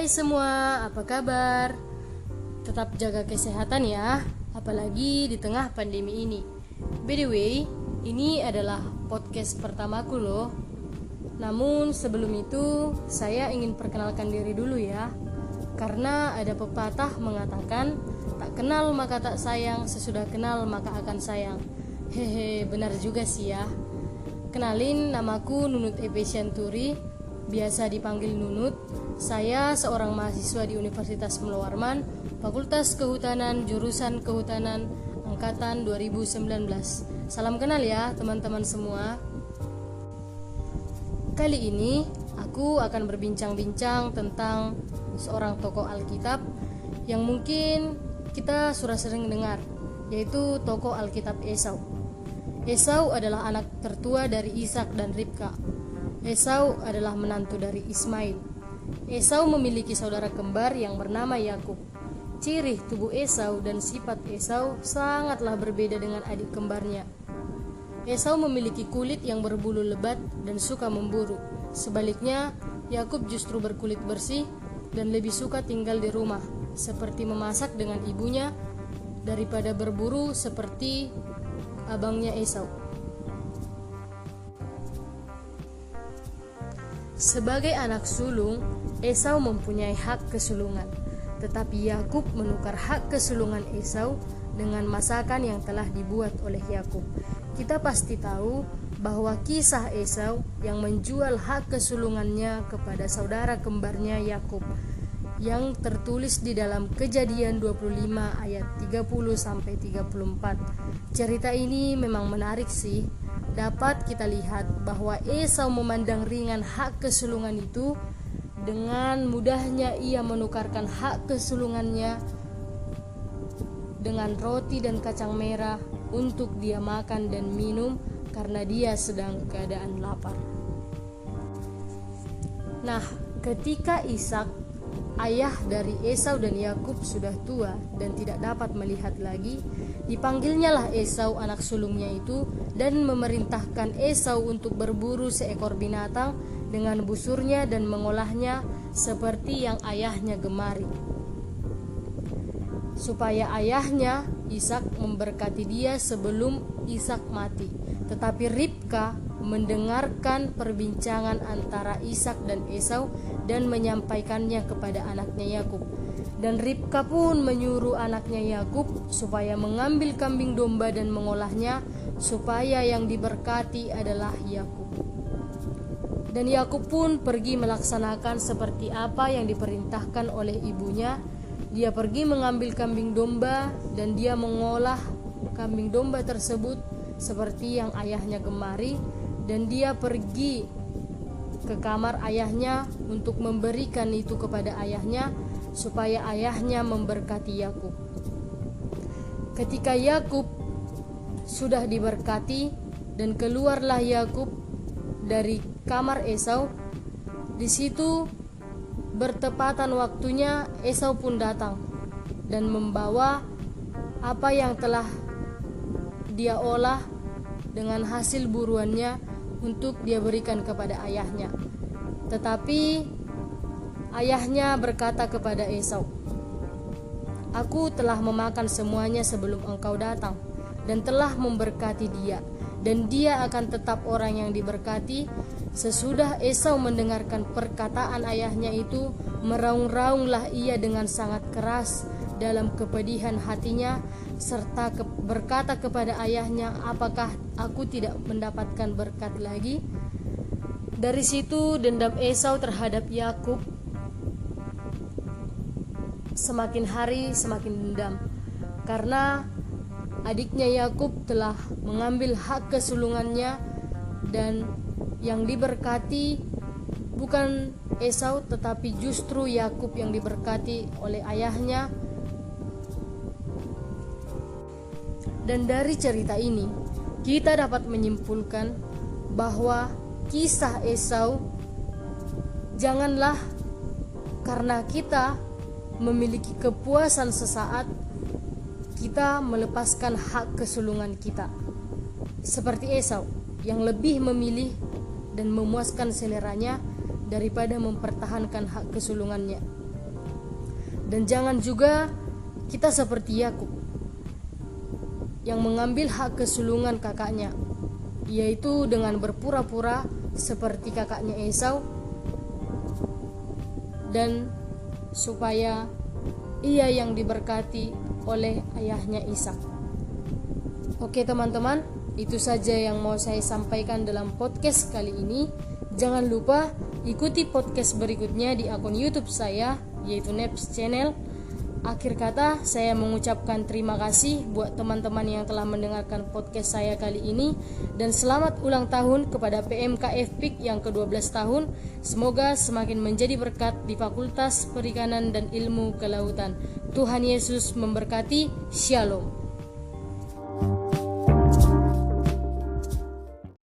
Hai semua, apa kabar? Tetap jaga kesehatan ya, apalagi di tengah pandemi ini. By the way, ini adalah podcast pertamaku loh. Namun sebelum itu, saya ingin perkenalkan diri dulu ya. Karena ada pepatah mengatakan, tak kenal maka tak sayang, sesudah kenal maka akan sayang. Hehe, benar juga sih ya. Kenalin, namaku Nunut Epesianturi, biasa dipanggil Nunut. Saya seorang mahasiswa di Universitas Melo Warman, Fakultas Kehutanan, jurusan Kehutanan, angkatan 2019. Salam kenal ya teman-teman semua. Kali ini aku akan berbincang-bincang tentang seorang tokoh Alkitab yang mungkin kita sudah sering dengar, yaitu tokoh Alkitab Esau. Esau adalah anak tertua dari Ishak dan Ribka. Esau adalah menantu dari Ismail. Esau memiliki saudara kembar yang bernama Yakub. Ciri tubuh Esau dan sifat Esau sangatlah berbeda dengan adik kembarnya. Esau memiliki kulit yang berbulu lebat dan suka memburu. Sebaliknya, Yakub justru berkulit bersih dan lebih suka tinggal di rumah, seperti memasak dengan ibunya daripada berburu seperti abangnya Esau. Sebagai anak sulung, Esau mempunyai hak kesulungan, tetapi Yakub menukar hak kesulungan Esau dengan masakan yang telah dibuat oleh Yakub. Kita pasti tahu bahwa kisah Esau yang menjual hak kesulungannya kepada saudara kembarnya Yakub yang tertulis di dalam Kejadian 25 ayat 30-34. Cerita ini memang menarik sih. Dapat kita lihat bahwa Esau memandang ringan hak kesulungan itu. Dengan mudahnya ia menukarkan hak kesulungannya dengan roti dan kacang merah untuk dia makan dan minum karena dia sedang keadaan lapar. Nah, ketika Ishak, ayah dari Esau dan Yakub, sudah tua dan tidak dapat melihat lagi, dipanggilnyalah Esau anak sulungnya itu dan memerintahkan Esau untuk berburu seekor binatang dengan busurnya dan mengolahnya seperti yang ayahnya gemari, supaya ayahnya Ishak memberkati dia sebelum Ishak mati. Tetapi Ribka mendengarkan perbincangan antara Ishak dan Esau dan menyampaikannya kepada anaknya Yakub. Dan Ribka pun menyuruh anaknya Yakub supaya mengambil kambing domba dan mengolahnya, supaya yang diberkati adalah Yakub. Dan Yakub pun pergi melaksanakan seperti apa yang diperintahkan oleh ibunya. Dia pergi mengambil kambing domba dan dia mengolah kambing domba tersebut seperti yang ayahnya gemari, dan dia pergi ke kamar ayahnya untuk memberikan itu kepada ayahnya supaya ayahnya memberkati Yakub. Ketika Yakub sudah diberkati dan keluarlah Yakub dari kamar Esau, di situ bertepatan waktunya Esau pun datang dan membawa apa yang telah dia olah dengan hasil buruannya untuk dia berikan kepada ayahnya. Tetapi ayahnya berkata kepada Esau, "Aku telah memakan semuanya sebelum engkau datang dan telah memberkati dia, dan dia akan tetap orang yang diberkati." Sesudah Esau mendengarkan perkataan ayahnya itu, meraung-raunglah ia dengan sangat keras dalam kepedihan hatinya, serta berkata kepada ayahnya, "Apakah aku tidak mendapatkan berkat lagi?" Dari situ dendam Esau terhadap Yakub semakin hari semakin dendam, karena adiknya Yakub telah mengambil hak kesulungannya, dan yang diberkati bukan Esau tetapi justru Yakub yang diberkati oleh ayahnya. Dan dari cerita ini kita dapat menyimpulkan bahwa kisah Esau, janganlah karena kita memiliki kepuasan sesaat kita melepaskan hak kesulungan kita, seperti Esau yang lebih memilih dan memuaskan seleranya daripada mempertahankan hak kesulungannya. Dan jangan juga kita seperti Yakub yang mengambil hak kesulungan kakaknya, yaitu dengan berpura-pura seperti kakaknya Esau, dan supaya ia yang diberkati oleh ayahnya Ishak. Oke teman-teman, itu saja yang mau saya sampaikan dalam podcast kali ini. Jangan lupa ikuti podcast berikutnya di akun YouTube saya, yaitu Neps Channel. Akhir kata, saya mengucapkan terima kasih buat teman-teman yang telah mendengarkan podcast saya kali ini, dan selamat ulang tahun kepada PMKF PIK yang ke-12 tahun. Semoga semakin menjadi berkat di Fakultas Perikanan dan Ilmu Kelautan. Tuhan Yesus memberkati. Shalom.